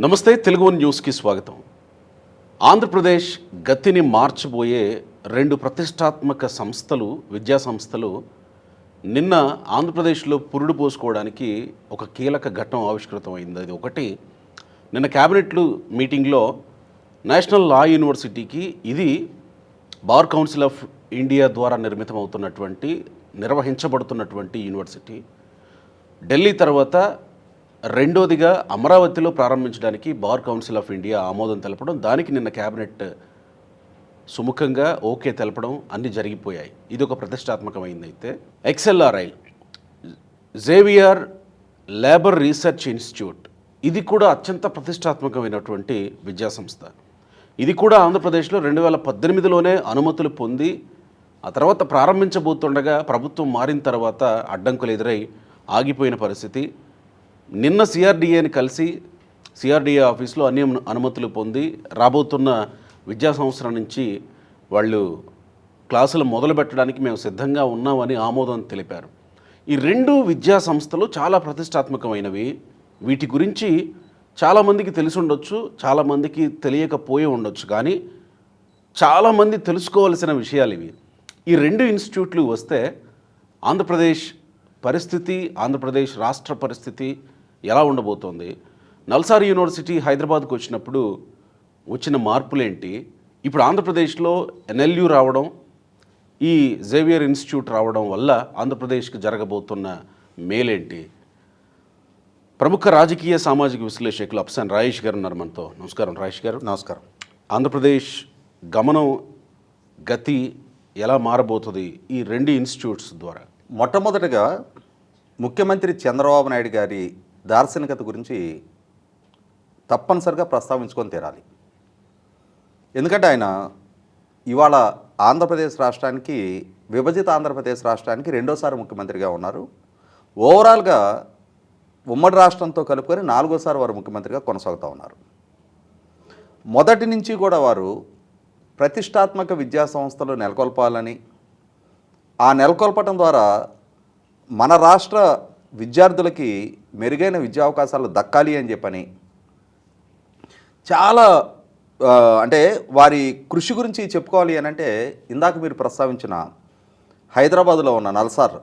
నమస్తే తెలుగు వన్ న్యూస్కి స్వాగతం. ఆంధ్రప్రదేశ్ గతిని మార్చబోయే రెండు ప్రతిష్టాత్మక సంస్థలు, విద్యా సంస్థలు నిన్న ఆంధ్రప్రదేశ్లో పురుడు పోసుకోవడానికి ఒక కీలక ఘట్టం ఆవిష్కృతమైంది. అది ఒకటి, నిన్న క్యాబినెట్లు మీటింగ్లో నేషనల్ లా యూనివర్సిటీకి, ఇది బార్ కౌన్సిల్ ఆఫ్ ఇండియా ద్వారా నిర్వహించబడుతున్నటువంటి యూనివర్సిటీ, ఢిల్లీ తర్వాత రెండోదిగా అమరావతిలో ప్రారంభించడానికి బార్ కౌన్సిల్ ఆఫ్ ఇండియా ఆమోదం తెలపడం, దానికి నిన్న క్యాబినెట్ సుముఖంగా ఓకే తెలపడం అన్నీ జరిగిపోయాయి. ఇది ఒక ప్రతిష్టాత్మకమైంది. అయితే XLRI, Xavier labour research institute, ఇది కూడా అత్యంత ప్రతిష్టాత్మకమైనటువంటి విద్యాసంస్థ. ఇది కూడా ఆంధ్రప్రదేశ్లో 2018లోనే అనుమతులు పొంది ఆ తర్వాత ప్రారంభించబోతుండగా ప్రభుత్వం మారిన తర్వాత అడ్డంకులు ఎదురై ఆగిపోయిన పరిస్థితి. నిన్న సిఆర్డిఏని కలిసి సిఆర్డిఏ ఆఫీస్లో అన్ని అనుమతులు పొంది రాబోతున్న విద్యా సంవత్సరం నుంచి వాళ్ళు క్లాసులు మొదలు పెట్టడానికి మేము సిద్ధంగా ఉన్నామని ఆమోదం తెలిపారు. ఈ రెండు విద్యా సంస్థలు చాలా ప్రతిష్టాత్మకమైనవి. వీటి గురించి చాలామందికి తెలిసి ఉండొచ్చు, చాలామందికి తెలియకపోయి ఉండొచ్చు, కానీ చాలామంది తెలుసుకోవాల్సిన విషయాలు ఇవి. ఈ రెండు ఇన్స్టిట్యూట్లు వస్తే ఆంధ్రప్రదేశ్ పరిస్థితి, ఆంధ్రప్రదేశ్ రాష్ట్ర పరిస్థితి ఎలా ఉండబోతోంది? నల్సార్ యూనివర్సిటీ హైదరాబాద్కు వచ్చినప్పుడు వచ్చిన మార్పులేంటి? ఇప్పుడు ఆంధ్రప్రదేశ్లో NLU రావడం, ఈ జేవియర్ ఇన్స్టిట్యూట్ రావడం వల్ల ఆంధ్రప్రదేశ్కి జరగబోతున్న మేలేంటి? ప్రముఖ రాజకీయ సామాజిక విశ్లేషకులు అప్సన్ రాయేష్ గారు ఉన్నారు మనతో. నమస్కారం రాయేష్ గారు. నమస్కారం. ఆంధ్రప్రదేశ్ గమనం, గతి ఎలా మారబోతుంది ఈ రెండు ఇన్స్టిట్యూట్స్ ద్వారా? మొట్టమొదటిగా ముఖ్యమంత్రి చంద్రబాబు నాయుడు గారి దార్శనికత గురించి తప్పనిసరిగా ప్రస్తావించుకొని తీరాలి. ఎందుకంటే ఆయన ఇవాళ ఆంధ్రప్రదేశ్ రాష్ట్రానికి, విభజిత ఆంధ్రప్రదేశ్ రాష్ట్రానికి రెండోసారి ముఖ్యమంత్రిగా ఉన్నారు. ఓవరాల్గా ఉమ్మడి రాష్ట్రంతో కలుపుకొని 4వ వారు ముఖ్యమంత్రిగా కొనసాగుతూ ఉన్నారు. మొదటి నుంచి కూడా వారు ప్రతిష్టాత్మక విద్యా సంస్థలు నెలకొల్పాలని, ఆ నెలకొల్పటం ద్వారా మన రాష్ట్ర విద్యార్థులకి మెరుగైన విద్యా అవకాశాలు దక్కాలి అని చెప్పని చాలా అంటే వారి కృషి గురించి చెప్పుకోవాలి అని అంటే, ఇందాక మీరు ప్రస్తావించిన హైదరాబాదులో ఉన్న NALSAR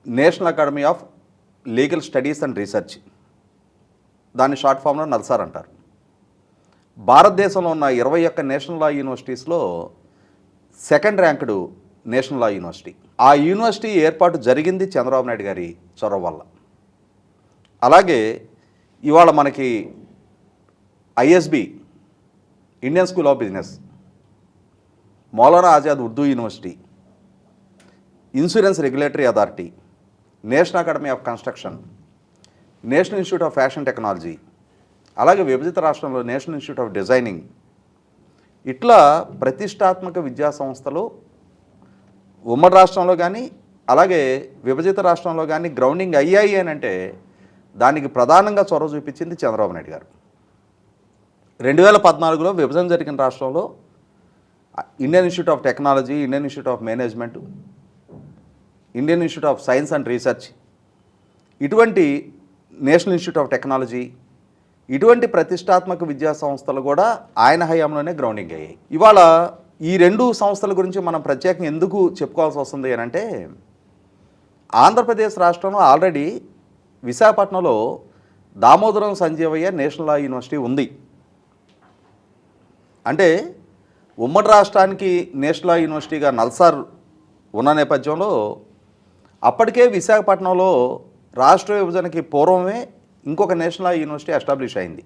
national academy of legal studies and research, దాన్ని షార్ట్ ఫామ్లో నల్సార్ అంటారు. భారతదేశంలో ఉన్న 21 నేషనల్ లా యూనివర్సిటీస్లో second ranked national law university. ఆ యూనివర్సిటీ ఏర్పాటు జరిగింది చంద్రబాబు నాయుడు గారి చొరవ వల్ల. అలాగే ఇవాళ మనకి ISB, Indian school of business, Maulana Azad Urdu university, insurance regulatory authority, national academy of construction, national institute of fashion technology, అలాగే విభజిత రాష్ట్రంలో నేషనల్ ఇన్స్టిట్యూట్ ఆఫ్ డిజైనింగ్, ఇట్లా ప్రతిష్టాత్మక విద్యా సంస్థలు ఉమ్మడి రాష్ట్రంలో కానీ అలాగే విభజిత రాష్ట్రంలో కానీ గ్రౌండింగ్ అయ్యాయి అని అంటే దానికి ప్రధానంగా చొరవ చూపించింది చంద్రబాబు నాయుడు గారు. 2014లో విభజన జరిగిన రాష్ట్రంలో Indian institute of technology, Indian institute of management, Indian institute of science and research, ఇటువంటి నేషనల్ ఇన్స్టిట్యూట్ ఆఫ్ టెక్నాలజీ, ఇటువంటి ప్రతిష్టాత్మక విద్యా సంస్థలు కూడా ఆయన హయాంలోనే గ్రౌండింగ్ అయ్యాయి. ఇవాళ ఈ రెండు సంస్థల గురించి మనం ప్రత్యేకంగా ఎందుకు చెప్పుకోవాల్సి వస్తుంది అని అంటే, ఆంధ్రప్రదేశ్ రాష్ట్రంలో ఆల్రెడీ విశాఖపట్నంలో Damodaram Sanjivayya national law university ఉంది. అంటే ఉమ్మడి రాష్ట్రానికి నేషనల్ లా యూనివర్సిటీగా నల్సార్ ఉన్న నేపథ్యంలో అప్పటికే విశాఖపట్నంలో రాష్ట్ర విభజనకి పూర్వమే ఇంకొక నేషనల్ లా యూనివర్సిటీ ఎస్టాబ్లిష్ అయింది.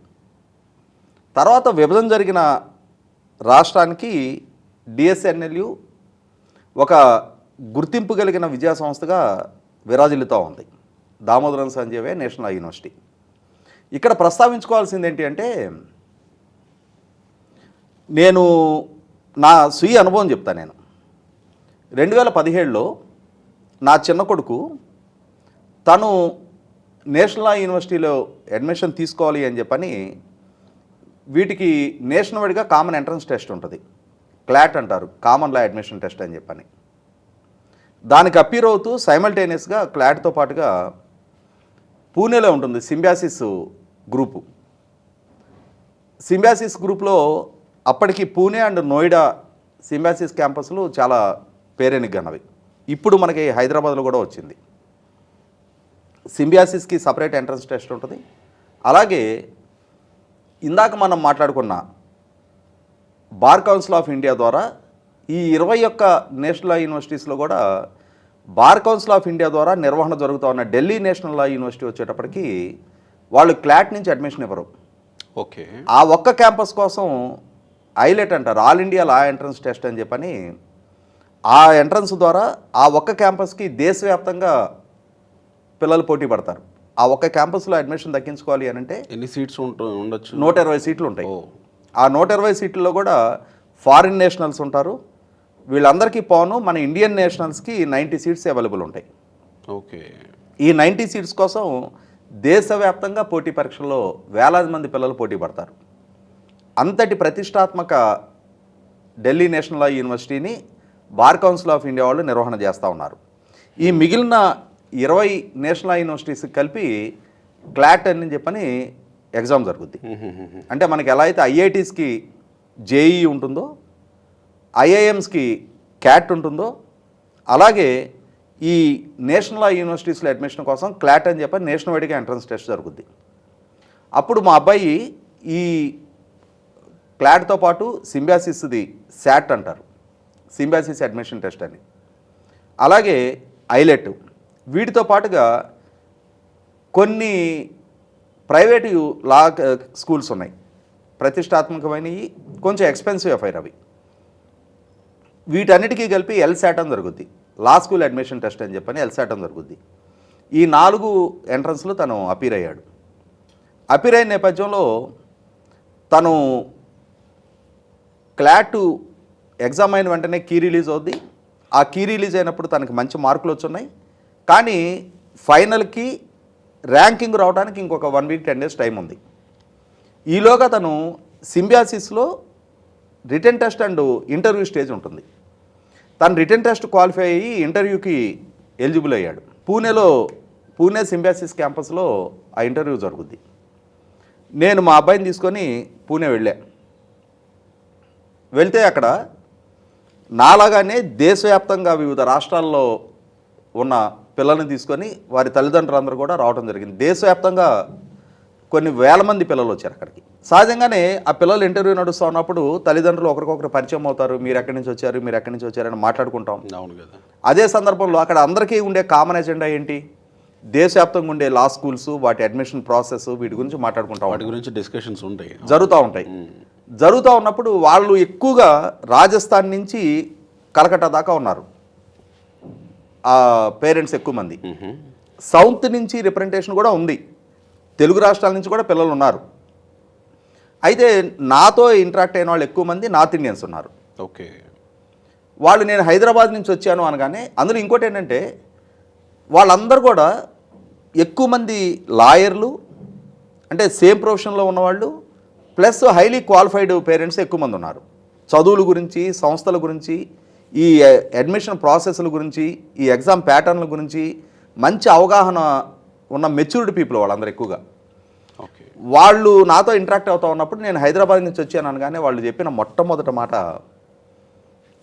తర్వాత విభజన జరిగిన రాష్ట్రానికి DSNLU ఒక గుర్తింపు కలిగిన విద్యా సంస్థగా విరాజిల్లుతూ ఉంది, Damodaram Sanjivayya national law university. ఇక్కడ ప్రస్తావించుకోవాల్సింది ఏంటి అంటే, నేను నా స్వీయ అనుభవం చెప్తాను. నేను 2017లో నా చిన్న కొడుకు తను నేషనల్ లా యూనివర్సిటీలో అడ్మిషన్ తీసుకోవాలి అని చెప్పని, వీటికి నేషనల్ వైడ్గా కామన్ ఎంట్రన్స్ టెస్ట్ ఉంటుంది, క్లాట్ అంటారు, కామన్ లా అడ్మిషన్ టెస్ట్ అని చెప్పని. దానికి అపీర్ అవుతూ సైమల్టేనియస్గా క్లాట్తో పాటుగా పూణేలో ఉంటుంది సింబాసిస్ గ్రూపు. సింబాసిస్ గ్రూప్లో అప్పటికి పూణే అండ్ నోయిడా సింబాసిస్ క్యాంపస్లు చాలా పేరెనిగన్నవి. ఇప్పుడు మనకి హైదరాబాద్లో కూడా వచ్చింది. సింబాసిస్కి సపరేట్ ఎంట్రన్స్ టెస్ట్ ఉంటుంది. అలాగే ఇందాక మనం మాట్లాడుకున్న బార్ కౌన్సిల్ ఆఫ్ ఇండియా ద్వారా ఈ 21 నేషనల్ లా యూనివర్సిటీస్లో కూడా బార్ కౌన్సిల్ ఆఫ్ ఇండియా ద్వారా నిర్వహణ జరుగుతూ ఉన్న ఢిల్లీ నేషనల్ లా యూనివర్సిటీ వచ్చేటప్పటికి వాళ్ళు క్లాట్ నుంచి అడ్మిషన్ ఇవ్వరు. ఓకే. ఆ ఒక్క క్యాంపస్ కోసం ఐలెట్ అంటారు, ఆల్ ఇండియా లా ఎంట్రన్స్ టెస్ట్ అని చెప్పని. ఆ ఎంట్రన్స్ ద్వారా ఆ ఒక్క క్యాంపస్కి దేశవ్యాప్తంగా పిల్లలు పోటీ పడతారు. ఆ ఒక్క క్యాంపస్లో అడ్మిషన్ దక్కించుకోవాలి అని అంటే ఎన్ని సీట్స్ ఉండొచ్చు? 120 సీట్లు ఉంటాయి. ఓ. ఆ 120 సీట్లలో కూడా ఫారిన్ నేషనల్స్ ఉంటారు. వీళ్ళందరికీ పోను మన ఇండియన్ నేషనల్స్కి 90 సీట్స్ అవైలబుల్ ఉంటాయి. ఓకే. ఈ 90 సీట్స్ కోసం దేశవ్యాప్తంగా పోటీ పరీక్షల్లో వేలాది మంది పిల్లలు పోటీ పడతారు. అంతటి ప్రతిష్టాత్మక ఢిల్లీ నేషనల్ లా యూనివర్సిటీని బార్ కౌన్సిల్ ఆఫ్ ఇండియా వాళ్ళు నిర్వహణ చేస్తూ ఉన్నారు. ఈ మిగిలిన 20 నేషనల్ లా యూనివర్సిటీస్కి కలిపి క్లాట్ అని చెప్పని ఎగ్జామ్ జరుగుద్ది. అంటే మనకి ఎలా అయితే ఐఐటీస్కి జేఈ ఉంటుందో, ఐఐఎమ్స్కి క్యాట్ ఉంటుందో, అలాగే ఈ నేషనల్ లా యూనివర్సిటీస్లో అడ్మిషన్ కోసం క్లాట్ అని చెప్పి నేషనల్ వైడ్గా ఎంట్రన్స్ టెస్ట్ జరుగుద్ది. అప్పుడు మా అబ్బాయి ఈ క్లాట్తో పాటు సింబాసిస్ది శాట్ అంటారు, సింబాసిస్ అడ్మిషన్ టెస్ట్ అని, అలాగే ఐలెట్, వీటితో పాటుగా కొన్ని ప్రైవేటు లా స్కూల్స్ ఉన్నాయి, ప్రతిష్టాత్మకమైనవి, కొంచెం ఎక్స్పెన్సివ్ అఫైర్ అవి. వీటన్నిటికీ కలిపి ఎల్శాట్ అని జరుగుద్ది, లా స్కూల్ అడ్మిషన్ టెస్ట్ అని చెప్పని ఎల్శాట్ అని జరుగుద్ది. ఈ 4 ఎంట్రన్స్లు తను అపీర్ అయ్యాడు. అపీర్ అయిన నేపథ్యంలో తను క్లాట్ ఎగ్జామ్ అయిన వెంటనే కీ రిలీజ్ అవుద్ది. ఆ కీ రిలీజ్ అయినప్పుడు తనకి మంచి మార్కులు వచ్చున్నాయి. కానీ ఫైనల్కి ర్యాంకింగ్ రావడానికి ఇంకొక 1 వీక్ 10 డేస్ టైం ఉంది. ఈలోగా తను సింబాసిస్లో written test and interview stage ఉంటుంది. తను రిటర్న్ టెస్ట్ క్వాలిఫై అయ్యి ఇంటర్వ్యూకి ఎలిజిబుల్ అయ్యాడు. పూణే సింబాసిస్ క్యాంపస్లో ఆ ఇంటర్వ్యూ జరుగుద్ది. నేను మా అబ్బాయిని తీసుకొని పూణే వెళ్తే అక్కడ నాలాగానే దేశవ్యాప్తంగా వివిధ రాష్ట్రాల్లో ఉన్న పిల్లల్ని తీసుకొని వారి తల్లిదండ్రులందరూ కూడా రావడం జరిగింది. దేశవ్యాప్తంగా కొన్ని వేల మంది పిల్లలు వచ్చారు అక్కడికి. సహజంగానే ఆ పిల్లలు ఇంటర్వ్యూ నడుస్తూ ఉన్నప్పుడు తల్లిదండ్రులు ఒకరికొకరు పరిచయం అవుతారు, మీరు ఎక్కడి నుంచి వచ్చారని మాట్లాడుకుంటాం. అవును కదా. అదే సందర్భంలో అక్కడ అందరికీ ఉండే కామన్ ఎజెండా ఏంటి? దేశవ్యాప్తంగా ఉండే లా స్కూల్స్, వాటి అడ్మిషన్ ప్రాసెస్, వీటి గురించి మాట్లాడుకుంటాం. వాటి గురించి డిస్కషన్స్ జరుగుతూ ఉంటాయి. జరుగుతూ ఉన్నప్పుడు వాళ్ళు ఎక్కువగా రాజస్థాన్ నుంచి కలకట్టా దాకా ఉన్నారు ఆ పేరెంట్స్ ఎక్కువ మంది. సౌత్ నుంచి రిప్రజెంటేషన్ కూడా ఉంది, తెలుగు రాష్ట్రాల నుంచి కూడా పిల్లలు ఉన్నారు. అయితే నాతో ఇంటరాక్ట్ అయిన వాళ్ళు ఎక్కువ మంది నార్త్ ఇండియన్స్ ఉన్నారు. ఓకే. వాళ్ళు నేను హైదరాబాద్ నుంచి వచ్చాను అనగానే, అందులో ఇంకోటి ఏంటంటే వాళ్ళందరూ కూడా ఎక్కువ మంది లాయర్లు, అంటే సేమ్ ప్రొఫెషన్లో ఉన్నవాళ్ళు, ప్లస్ హైలీ క్వాలిఫైడ్ పేరెంట్స్ ఎక్కువ మంది ఉన్నారు. చదువుల గురించి, సంస్థల గురించి, ఈ అడ్మిషన్ ప్రాసెస్ల గురించి, ఈ ఎగ్జామ్ ప్యాటర్న్ల గురించి మంచి అవగాహన ఉన్న మెచ్యూర్డ్ పీపుల్ వాళ్ళందరూ ఎక్కువగా. ఓకే. వాళ్ళు నాతో ఇంటరాక్ట్ అవుతూ ఉన్నప్పుడు నేను హైదరాబాద్ నుంచి వచ్చాను అనగానే వాళ్ళు చెప్పిన మొట్టమొదటి మాట,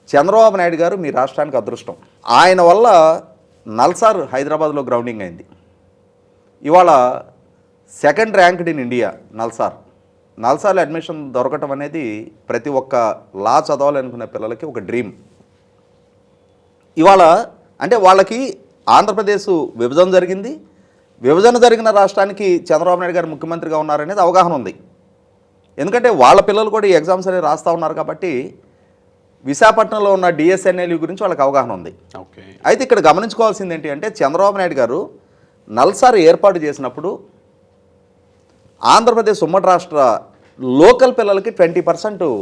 చంద్రబాబు నాయుడు గారు మీ రాష్ట్రానికి అదృష్టం, ఆయన వల్ల నల్సార్ హైదరాబాద్లో గ్రౌండింగ్ అయింది. ఇవాళ 2nd ర్యాంక్డ్ ఇన్ ఇండియా నల్సార్లో అడ్మిషన్ దొరకటం అనేది ప్రతి ఒక్క లా చదవాలనుకునే పిల్లలకి ఒక డ్రీమ్. ఇవాళ అంటే వాళ్ళకి ఆంధ్రప్రదేశ్ విభజన జరిగిన రాష్ట్రానికి చంద్రబాబు నాయుడు గారు ముఖ్యమంత్రిగా ఉన్నారనేది అవగాహన ఉంది. ఎందుకంటే వాళ్ళ పిల్లలు కూడా ఈ ఎగ్జామ్స్ అనేవి రాస్తూ ఉన్నారు కాబట్టి విశాఖపట్నంలో ఉన్న డిఎస్ఎన్ఎల్ గురించి వాళ్ళకి అవగాహన ఉంది. ఓకే. అయితే ఇక్కడ గమనించుకోవాల్సింది ఏంటి అంటే, చంద్రబాబు నాయుడు గారు నల్సార్ ఏర్పాటు చేసినప్పుడు ఆంధ్రప్రదేశ్ ఉమ్మడి రాష్ట్ర లోకల్ పిల్లలకి 20%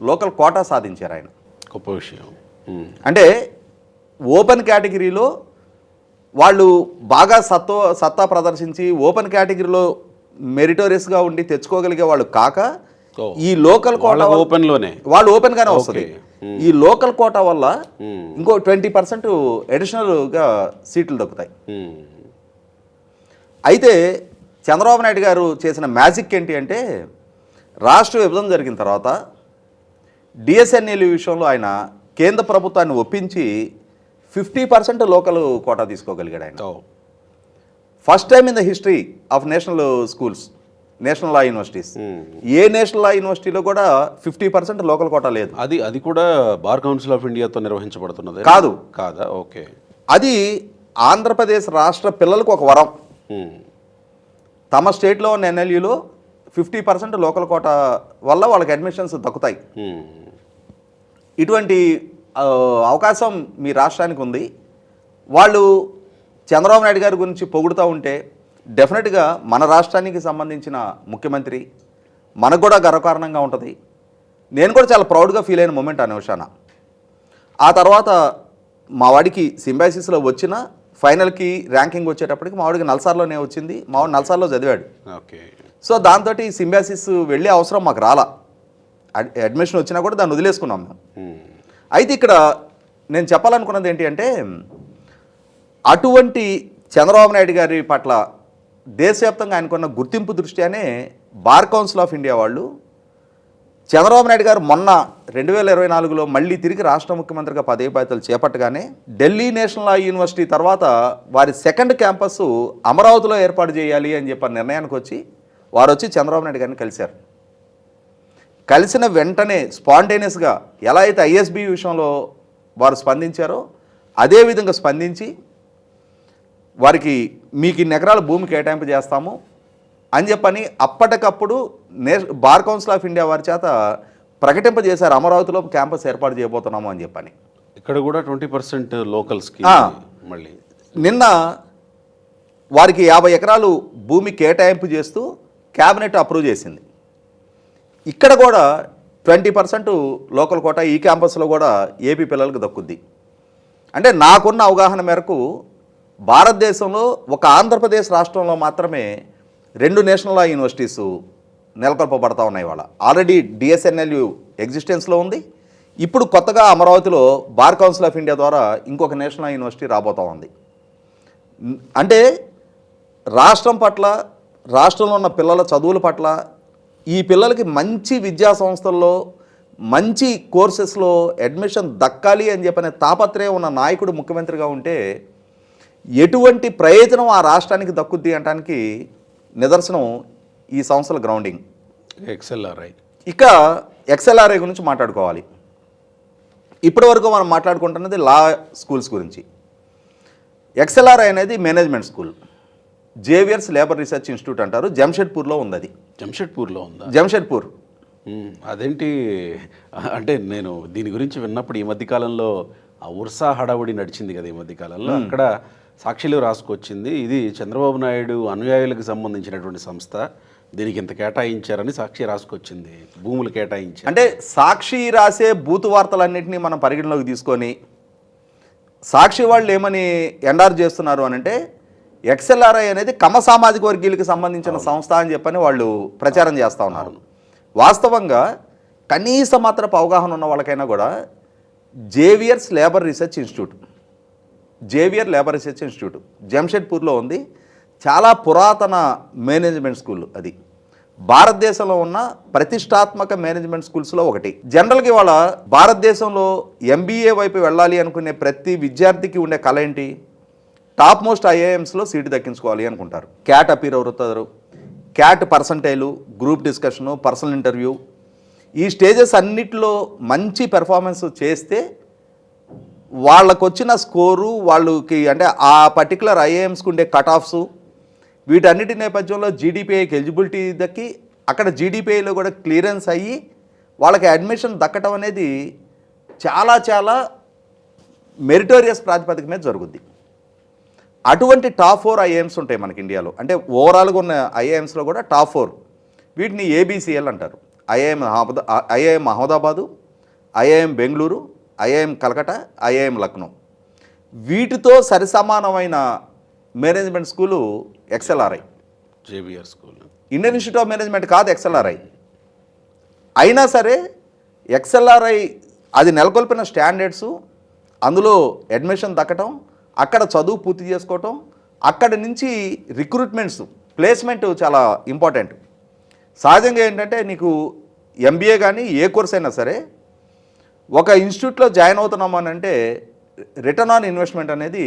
లోకల్ కోటా సాధించారు ఆయన. గొప్ప విషయం. అంటే ఓపెన్ కేటగిరీలో వాళ్ళు బాగా సత్తా ప్రదర్శించి ఓపెన్ కేటగిరీలో మెరిటోరియస్గా ఉండి తెచ్చుకోగలిగే వాళ్ళు కాక, ఈ లోకల్ కోటా వాళ్ళు ఓపెన్గానే వస్తుంది. ఈ లోకల్ కోటా వల్ల ఇంకో 20% అడిషనల్గా సీట్లు దక్కుతాయి. అయితే చంద్రబాబు నాయుడు గారు చేసిన మ్యాజిక్ ఏంటి అంటే రాష్ట్ర విభజన జరిగిన తర్వాత డిఎస్ఎన్ఏలు విషయంలో ఆయన కేంద్ర ప్రభుత్వాన్ని ఒప్పించి 50% లోకల్ కోటా తీసుకోగలిగాడు ఆయన. First time in the history of national schools, national law universities. ఏ నేషనల్ లా యూనివర్సిటీలో కూడా 50% లోకల్ కోటా లేదు. అది కూడా బార్ కౌన్సిల్ ఆఫ్ ఇండియాతో నిర్వహించబడుతున్నది కాదు. కాదా? ఓకే. అది ఆంధ్రప్రదేశ్ రాష్ట్ర పిల్లలకు ఒక వరం. తమ స్టేట్లో ఉన్న ఎన్ఎల్యూలో 50% లోకల్ కోటా వల్ల వాళ్ళకి అడ్మిషన్స్ దక్కుతాయి. ఇటువంటి అవకాశం మీ రాష్ట్రానికి ఉంది. వాళ్ళు చంద్రబాబు నాయుడు గారి గురించి పొగుడుతూ ఉంటే డెఫినెట్గా మన రాష్ట్రానికి సంబంధించిన ముఖ్యమంత్రి మనకు కూడా గర్వకారణంగా ఉంటుంది. నేను కూడా చాలా ప్రౌడ్గా ఫీల్ అయిన మూమెంట్ ఆ నిమిషాన. ఆ తర్వాత మా వాడికి సింబాసిస్లో వచ్చిన ఫైనల్కి ర్యాంకింగ్ వచ్చేటప్పటికి మా వాడికి నల్సార్లోనే వచ్చింది. మా వాడు నల్సార్లో చదివాడు. ఓకే. సో దాంతో సింబాసిస్ వెళ్ళే అవసరం మాకు రాలా. అడ్మిషన్ వచ్చినా కూడా దాన్ని వదిలేసుకున్నాం మేము. అయితే ఇక్కడ నేను చెప్పాలనుకున్నది ఏంటి అంటే అటువంటి చంద్రబాబు నాయుడు గారి పట్ల దేశవ్యాప్తంగా ఆయనకున్న గుర్తింపు దృష్ట్యానే బార్ కౌన్సిల్ ఆఫ్ ఇండియా వాళ్ళు చంద్రబాబు నాయుడు గారు మొన్న 2024లో మళ్ళీ తిరిగి రాష్ట్ర ముఖ్యమంత్రిగా పదవి బాధ్యతలు చేపట్టగానే ఢిల్లీ నేషనల్ లా యూనివర్సిటీ తర్వాత వారి సెకండ్ క్యాంపస్ అమరావతిలో ఏర్పాటు చేయాలి అని చెప్పి నిర్ణయానికి వచ్చి వారు వచ్చి చంద్రబాబు నాయుడు గారిని కలిశారు. కలిసిన వెంటనే స్పాంటేనియస్గా ఎలా అయితే ఐఎస్బి విషయంలో వారు స్పందించారో అదేవిధంగా స్పందించి వారికి మీకు ఇన్ని ఎకరాల భూమి కేటాయింపు చేస్తాము అని చెప్పని అప్పటికప్పుడు బార్ కౌన్సిల్ ఆఫ్ ఇండియా వారి చేత ప్రకటింపజేశారు. అమరావతిలో క్యాంపస్ ఏర్పాటు చేయబోతున్నాము అని చెప్పని. ఇక్కడ కూడా 20% లోకల్స్కి మళ్ళీ నిన్న వారికి 50 ఎకరాలు భూమి కేటాయింపు చేస్తూ క్యాబినెట్ అప్రూవ్ చేసింది. ఇక్కడ కూడా 20% లోకల్ కోటా ఈ క్యాంపస్లో కూడా ఏపీ పిల్లలకు దక్కుద్ది. అంటే నాకున్న అవగాహన మేరకు భారతదేశంలో ఒక ఆంధ్రప్రదేశ్ రాష్ట్రంలో మాత్రమే 2 నేషనల్ లా యూనివర్సిటీస్ నెలకొల్పబడతా ఉన్నాయి. వాళ్ళ ఆల్రెడీ డిఎస్ఎన్ఎల్యు ఎగ్జిస్టెన్స్లో ఉంది. ఇప్పుడు కొత్తగా అమరావతిలో బార్ కౌన్సిల్ ఆఫ్ ఇండియా ద్వారా ఇంకొక నేషనల్ లా యూనివర్సిటీ రాబోతూ ఉంది. అంటే రాష్ట్రం పట్ల, రాష్ట్రంలో ఉన్న పిల్లల చదువుల పట్ల, ఈ పిల్లలకి మంచి విద్యా సంస్థల్లో మంచి కోర్సెస్లో అడ్మిషన్ దక్కాలి అని చెప్పిన తాపత్రయం ఉన్న నాయకుడు ముఖ్యమంత్రిగా ఉంటే ఎటువంటి ప్రయోజనం ఆ రాష్ట్రానికి దక్కుద్ది అనడానికి నిదర్శనం ఈ సంస్థల గ్రౌండింగ్. ఎక్స్ఎల్ఆర్ఐ. ఇక ఎక్స్ఎల్ఆర్ఐ గురించి మాట్లాడుకోవాలి. ఇప్పటి వరకు మనం మాట్లాడుకుంటున్నది లా స్కూల్స్ గురించి. ఎక్స్ఎల్ఆర్ఐ అనేది management school. Xavier's labour research institute అంటారు. జంషెడ్పూర్లో ఉంది. అది జంషెడ్పూర్లో ఉందా? జంషెడ్పూర్. అదేంటి అంటే నేను దీని గురించి విన్నప్పుడు ఈ మధ్యకాలంలో ఆ ఉర్సా హడావుడి నడిచింది కదా ఈ మధ్యకాలంలో. అక్కడ సాక్షిలో రాసుకొచ్చింది ఇది చంద్రబాబు నాయుడు అనుయాయులకు సంబంధించినటువంటి సంస్థ, దీనికి ఇంత కేటాయించారని సాక్షి రాసుకొచ్చింది. భూములు కేటాయించారు అంటే సాక్షి రాసే బూతు వార్తలన్నింటినీ మనం పరిగణలోకి తీసుకొని సాక్షి వాళ్ళు ఏమని ఎండార్ చేస్తున్నారు అని అంటే ఎక్స్ఎల్ఆర్ఐ అనేది కమ సామాజిక వర్గీయులకు సంబంధించిన సంస్థ అని చెప్పని వాళ్ళు ప్రచారం చేస్తూ ఉన్నారు. వాస్తవంగా కనీస మాత్రపు అవగాహన ఉన్న వాళ్ళకైనా కూడా Xavier's labour research institute, Xavier labour research institute జంషెడ్పూర్లో ఉంది. చాలా పురాతన మేనేజ్మెంట్ స్కూల్. అది భారతదేశంలో ఉన్న ప్రతిష్టాత్మక మేనేజ్మెంట్ స్కూల్స్లో ఒకటి. జనరల్గా ఇవాళ భారతదేశంలో ఎంబీఏ వైపు వెళ్ళాలి అనుకునే ప్రతి విద్యార్థికి ఉండే కళ ఏంటి? టాప్ మోస్ట్ ఐఐఎమ్స్లో సీటు దక్కించుకోవాలి అనుకుంటారు. క్యాట్ అపీర్ అవుతారు, cat percentile, group discussion, personal interview, ఈ స్టేజెస్ అన్నిటిలో మంచి పెర్ఫార్మెన్స్ చేస్తే వాళ్ళకు వచ్చిన స్కోరు, వాళ్ళకి అంటే ఆ పర్టికులర్ ఐఐఎమ్స్కి ఉండే కట్ ఆఫ్స్, వీటన్నిటి నేపథ్యంలో జీడీపీఐకి ఎలిజిబిలిటీ దక్కి అక్కడ జీడీపీఐలో కూడా క్లియరెన్స్ అయ్యి వాళ్ళకి అడ్మిషన్ దక్కడం అనేది చాలా చాలా మెరిటోరియస్ ప్రాతిపదిక మీద జరుగుద్ది. అటువంటి టాప్ 4 ఐఐఎమ్స్ ఉంటాయి మనకి ఇండియాలో. అంటే ఓవరాల్గా ఉన్న ఐఐఎమ్స్లో కూడా టాప్ 4, వీటిని ఏబీసీఎల్ అంటారు. IIM Ahmedabad, IIM Bengaluru, IIM Calcutta, IIM Lucknow. వీటితో సరిసమానమైన management school XLRI. Xavier school Indian institute of management కాదు ఎక్స్ఎల్ఆర్ఐ. అయినా సరే ఎక్స్ఎల్ఆర్ఐ అది నెలకొల్పిన స్టాండర్డ్స్, అందులో అడ్మిషన్ దక్కటం, అక్కడ చదువు పూర్తి చేసుకోవటం, అక్కడి నుంచి రిక్రూట్మెంట్స్ ప్లేస్మెంట్ చాలా ఇంపార్టెంట్. సహజంగా ఏంటంటే నీకు ఎంబీఏ కానీ ఏ కోర్స్ అయినా సరే ఒక ఇన్స్టిట్యూట్లో జాయిన్ అవుతున్నాము అని అంటే రిటర్న్ ఆన్ ఇన్వెస్ట్మెంట్ అనేది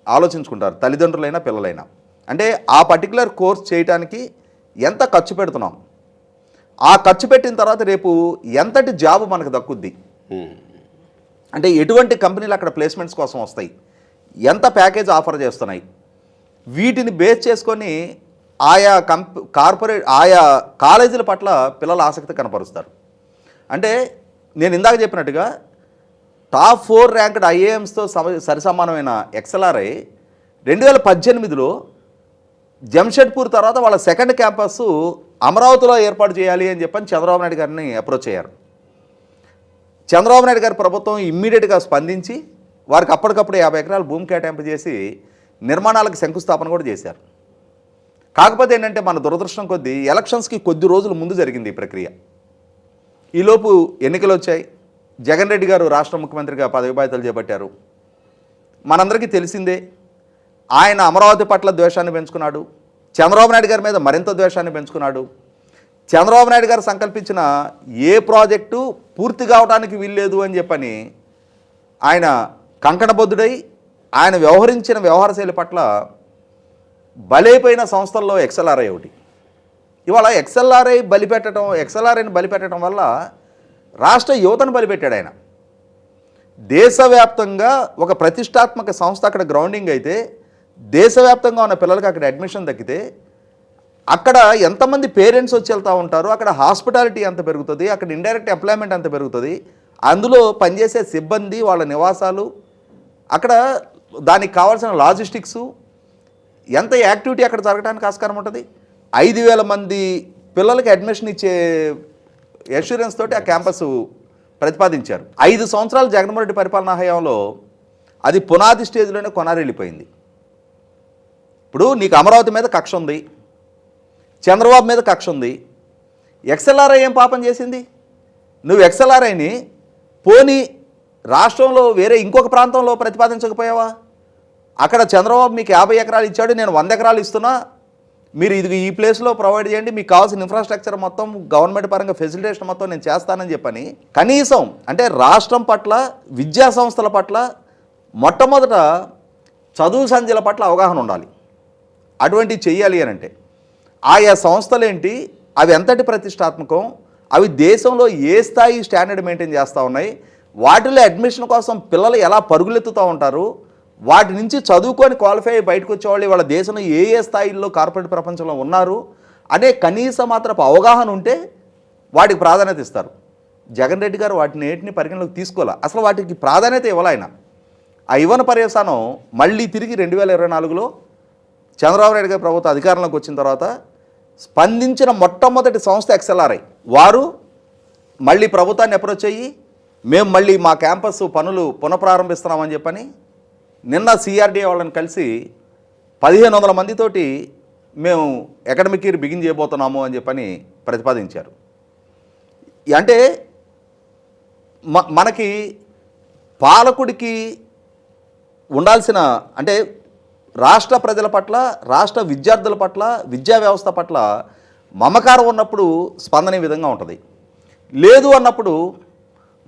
ఆలోచించుకుంటారు తల్లిదండ్రులైనా పిల్లలైనా. అంటే ఆ పర్టికులర్ కోర్స్ చేయడానికి ఎంత ఖర్చు పెడుతున్నాం, ఆ ఖర్చు పెట్టిన తర్వాత రేపు ఎంతటి జాబ్ మనకు దక్కుద్ది, అంటే ఎటువంటి కంపెనీలు అక్కడ ప్లేస్మెంట్స్ కోసం వస్తాయి, ఎంత ప్యాకేజ్ ఆఫర్ చేస్తున్నాయి, వీటిని బేస్ చేసుకొని ఆయా ఆయా కాలేజీల పట్ల పిల్లల ఆసక్తి కనపరుస్తారు. అంటే నేను ఇందాక చెప్పినట్టుగా టాప్ 4 ర్యాంక్డ్ ఐఏఎమ్స్తో సరిసమానమైన ఎక్స్ఎల్ఆర్ఐ 2018లో జంషెడ్పూర్ తర్వాత వాళ్ళ సెకండ్ క్యాంపస్ అమరావతిలో ఏర్పాటు చేయాలి అని చెప్పని చంద్రబాబు నాయుడు గారిని అప్రోచ్ అయ్యారు. చంద్రబాబు నాయుడు గారి ప్రభుత్వం ఇమ్మీడియట్గా స్పందించి వారికి అప్పటికప్పుడు 50 ఎకరాలు భూమి కేటాయింపు చేసి నిర్మాణాలకు శంకుస్థాపన కూడా చేశారు. కాకపోతే ఏంటంటే మన దురదృష్టం కొద్దీ ఎలక్షన్స్కి కొద్ది రోజుల ముందు జరిగింది ఈ ప్రక్రియ. ఈలోపు ఎన్నికలు వచ్చాయి. జగన్ రెడ్డి గారు రాష్ట్ర ముఖ్యమంత్రిగా పదవి బాధ్యతలు చేపట్టారు. మనందరికీ తెలిసిందే, ఆయన అమరావతి పట్ల ద్వేషాన్ని పెంచుకున్నాడు. చంద్రబాబు నాయుడు గారి మీద మరింత ద్వేషాన్ని పెంచుకున్నాడు. చంద్రబాబు నాయుడు గారు సంకల్పించిన ఏ ప్రాజెక్టు పూర్తి కావడానికి వీల్లేదు అని చెప్పని ఆయన కంకణబద్ధుడై ఆయన వ్యవహరించిన వ్యవహారశైలి పట్ల బలైపోయిన సంస్థల్లో ఎక్స్ఎల్ఆర్ఐ ఒకటి. ఇవాళ ఎక్స్ఎల్ఆర్ఐని బలిపెట్టడం వల్ల రాష్ట్ర యువతను బలిపెట్టాడు ఆయన. దేశవ్యాప్తంగా ఒక ప్రతిష్టాత్మక సంస్థ అక్కడ గ్రౌండింగ్ అయితే, దేశవ్యాప్తంగా ఉన్న పిల్లలకి అక్కడ అడ్మిషన్ దక్కితే, అక్కడ ఎంతమంది పేరెంట్స్ వచ్చి వెళ్తూ ఉంటారు, అక్కడ హాస్పిటాలిటీ ఎంత పెరుగుతుంది, అక్కడ ఇండైరెక్ట్ ఎంప్లాయ్మెంట్ ఎంత పెరుగుతుంది, అందులో పనిచేసే సిబ్బంది వాళ్ళ నివాసాలు, అక్కడ దానికి కావాల్సిన లాజిస్టిక్సు, ఎంత యాక్టివిటీ అక్కడ జరగడానికి ఆస్కారం ఉంటుంది. 5,000 మంది పిల్లలకి అడ్మిషన్ ఇచ్చే ఎష్యూరెన్స్ తోటి ఆ క్యాంపస్ ప్రతిపాదించారు. 5 సంవత్సరాలు జగన్మోహన్ రెడ్డి పరిపాలనా హయాంలో అది పునాది స్టేజ్లోనే కొనారెళ్ళిపోయింది. ఇప్పుడు నీకు అమరావతి మీద కక్ష ఉంది, చంద్రబాబు మీద కక్ష ఉంది. ఎక్స్ఎల్ఆర్ఐ ఏం పాపం చేసింది? నువ్వు ఎక్స్ఎల్ఆర్ఐని పోనీ రాష్ట్రంలో వేరే ఇంకొక ప్రాంతంలో ప్రతిపాదించకపోయావా? అక్కడ చంద్రబాబు మీకు 50 ఎకరాలు ఇచ్చాడు, నేను 100 ఎకరాలు ఇస్తున్నా, మీరు ఇది ఈ ప్లేస్లో ప్రొవైడ్ చేయండి, మీకు కావాల్సిన ఇన్ఫ్రాస్ట్రక్చర్ మొత్తం గవర్నమెంట్ పరంగా ఫెసిలిటేషన్ మొత్తం నేను చేస్తానని చెప్పని కనీసం అంటే రాష్ట్రం పట్ల, విద్యా సంస్థల పట్ల, మొట్టమొదట చదువు సంధ్యల పట్ల అవగాహన ఉండాలి. అటువంటివి చెయ్యాలి అని అంటే ఆయా సంస్థలేంటి, అవి ఎంతటి ప్రతిష్టాత్మకం, అవి దేశంలో ఏ స్థాయి స్టాండర్డ్ మెయింటైన్ చేస్తూ ఉన్నాయి, వాటిలో అడ్మిషన్ కోసం పిల్లలు ఎలా పరుగులెత్తుతూ ఉంటారు, వాటి నుంచి చదువుకొని క్వాలిఫై అయ్యి బయటకు వచ్చేవాళ్ళు వాళ్ళ దేశంలో ఏ స్థాయిల్లో కార్పొరేట్ ప్రపంచంలో ఉన్నారు అనే కనీస మాత్రపు అవగాహన ఉంటే వాటికి ప్రాధాన్యత ఇస్తారు. జగన్ రెడ్డి గారు వాటిని ఏటిని పరిగణలోకి తీసుకోవాలి, అసలు వాటికి ప్రాధాన్యత ఇవ్వాలైనా. ఆ ఇవ్వని పర్యవసానం మళ్ళీ తిరిగి 2024లో చంద్రబాబు నాయుడు గారి ప్రభుత్వం అధికారంలోకి వచ్చిన తర్వాత స్పందించిన మొట్టమొదటి సంస్థ ఎక్స్ఎల్ఆర్ఐ. వారు మళ్ళీ ప్రభుత్వాన్ని అప్రోచ్ అయ్యి మేము మళ్ళీ మా క్యాంపస్ పనులు పునఃప్రారంభిస్తున్నామని చెప్పని నిన్న సిఆర్డీఏ వాళ్ళని కలిసి 1,500 మందితోటి మేము అకాడమిక్ ఇయర్ బిగిన్ చేయబోతున్నాము అని చెప్పని ప్రతిపాదించారు. అంటే మనకి పాలకుడికి ఉండాల్సిన అంటే రాష్ట్ర ప్రజల పట్ల, రాష్ట్ర విద్యార్థుల పట్ల, విద్యా వ్యవస్థ పట్ల మమకారం ఉన్నప్పుడు స్పందన ఈ విధంగా ఉంటుంది. లేదు అన్నప్పుడు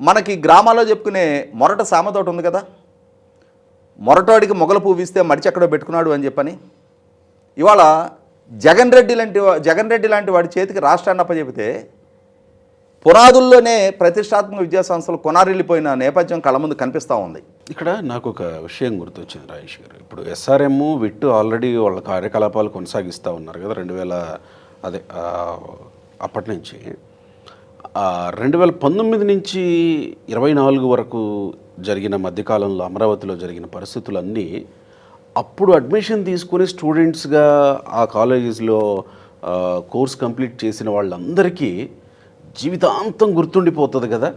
మనకి గ్రామాల్లో చెప్పుకునే మొరట సామెత ఒకటి ఉంది కదా, మొరటోడికి మొగల పువ్వు ఇస్తే మడిచెక్కడో పెట్టుకున్నాడు అని చెప్పని. ఇవాళ జగన్ రెడ్డి లాంటి వాడి చేతికి రాష్ట్రాన్ని అప్పచెబితే పునాదుల్లోనే ప్రతిష్టాత్మక విద్యా సంస్థలు కొనారిల్లిపోయిన నేపథ్యం కళ్ళ ముందు కనిపిస్తూ ఉంది. ఇక్కడ నాకు ఒక విషయం గుర్తొచ్చింది రాజేష్ గారు. ఇప్పుడు ఎస్ఆర్ఎం, విట్ ఆల్రెడీ వాళ్ళ కార్యకలాపాలు కొనసాగిస్తూ ఉన్నారు కదా 2000 అప్పటి నుంచి 2019 నుంచి 24 వరకు జరిగిన మధ్యకాలంలో అమరావతిలో జరిగిన పరిస్థితులన్నీ అప్పుడు అడ్మిషన్ తీసుకుని స్టూడెంట్స్గా ఆ కాలేజెస్లో కోర్స్ కంప్లీట్ చేసిన వాళ్ళందరికీ జీవితాంతం గుర్తుండిపోతుంది కదా.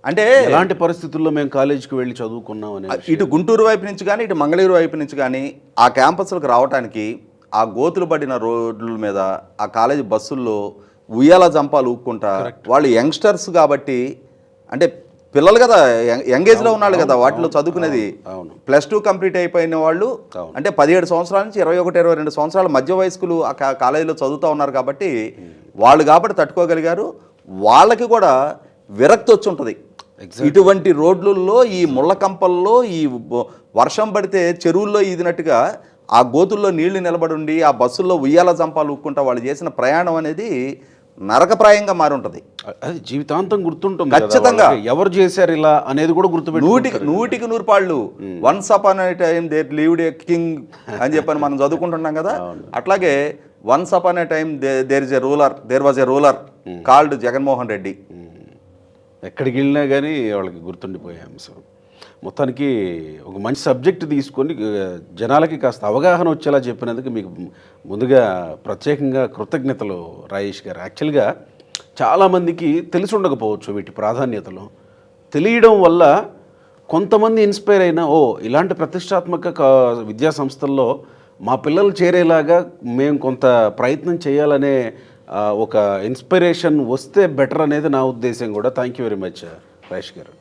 అంటే ఎలాంటి పరిస్థితుల్లో మేము కాలేజీకి వెళ్ళి చదువుకున్నాం అని ఇటు గుంటూరు వైపు నుంచి కానీ ఇటు మంగళగిరి వైపు నుంచి కానీ ఆ క్యాంపస్లకు రావడానికి ఆ గోతులు పడిన రోడ్ల మీద ఆ కాలేజీ బస్సుల్లో ఉయ్యాల జంపాలు ఊక్కుంటా వాళ్ళు యంగ్స్టర్స్ కాబట్టి అంటే పిల్లలు కదా, యంగ్ ఏజ్లో ఉన్నాళ్ళు కదా వాటిలో చదువుకునేది. అవును. +2 కంప్లీట్ అయిపోయిన వాళ్ళు అంటే 17 సంవత్సరాల నుంచి 21-22 సంవత్సరాల మధ్య వయస్కులు ఆ కాలేజీలో చదువుతూ ఉన్నారు కాబట్టి వాళ్ళు కాబట్టి తట్టుకోగలిగారు. వాళ్ళకి కూడా విరక్తి వచ్చి ఉంటుంది. ఇటువంటి రోడ్లలో ఈ ముళ్ళ కంపల్లో ఈ వర్షం పడితే చెరువుల్లో ఈదినట్టుగా ఆ గోతుల్లో నీళ్లు నిలబడి ఉండి ఆ బస్సుల్లో ఉయ్యాల జంపాలు ఊక్కుంటా వాళ్ళు చేసిన ప్రయాణం అనేది నరకప్రాయంగా మారి ఉంటుంది. అది జీవితాంతం గుర్తుంటుంది ఖచ్చితంగా. కదా, ఎవరు చేశారు ఇలా అనేది కూడా గుర్తుపెట్టుకుంటారు. 100కి 100 once upon a time there lived a king అని చెప్పని మనం చదువుకుంటున్నాం కదా. అట్లాగే once upon a time there was a ruler called Jaganmohan Reddy. ఎక్కడికి వెళ్ళినా కానీ వాళ్ళకి గుర్తుండిపోయే అంశం. మొత్తానికి ఒక మంచి సబ్జెక్ట్ తీసుకొని జనాలకి కాస్త అవగాహన వచ్చేలా చెప్పినందుకు మీకు ముందుగా ప్రత్యేకంగా కృతజ్ఞతలు రాజేష్ గారు. యాక్చువల్గా చాలామందికి తెలిసి ఉండకపోవచ్చు వీటి ప్రాధాన్యతలు. తెలియడం వల్ల కొంతమంది ఇన్స్పైర్ అయినా ఇలాంటి ప్రతిష్టాత్మక విద్యా సంస్థల్లో మా పిల్లలు చేరేలాగా మేము కొంత ప్రయత్నం చేయాలనే ఒక ఇన్స్పిరేషన్ వస్తే బెటర్ అనేది నా ఉద్దేశం కూడా. Thank you very much Rajesh గారు.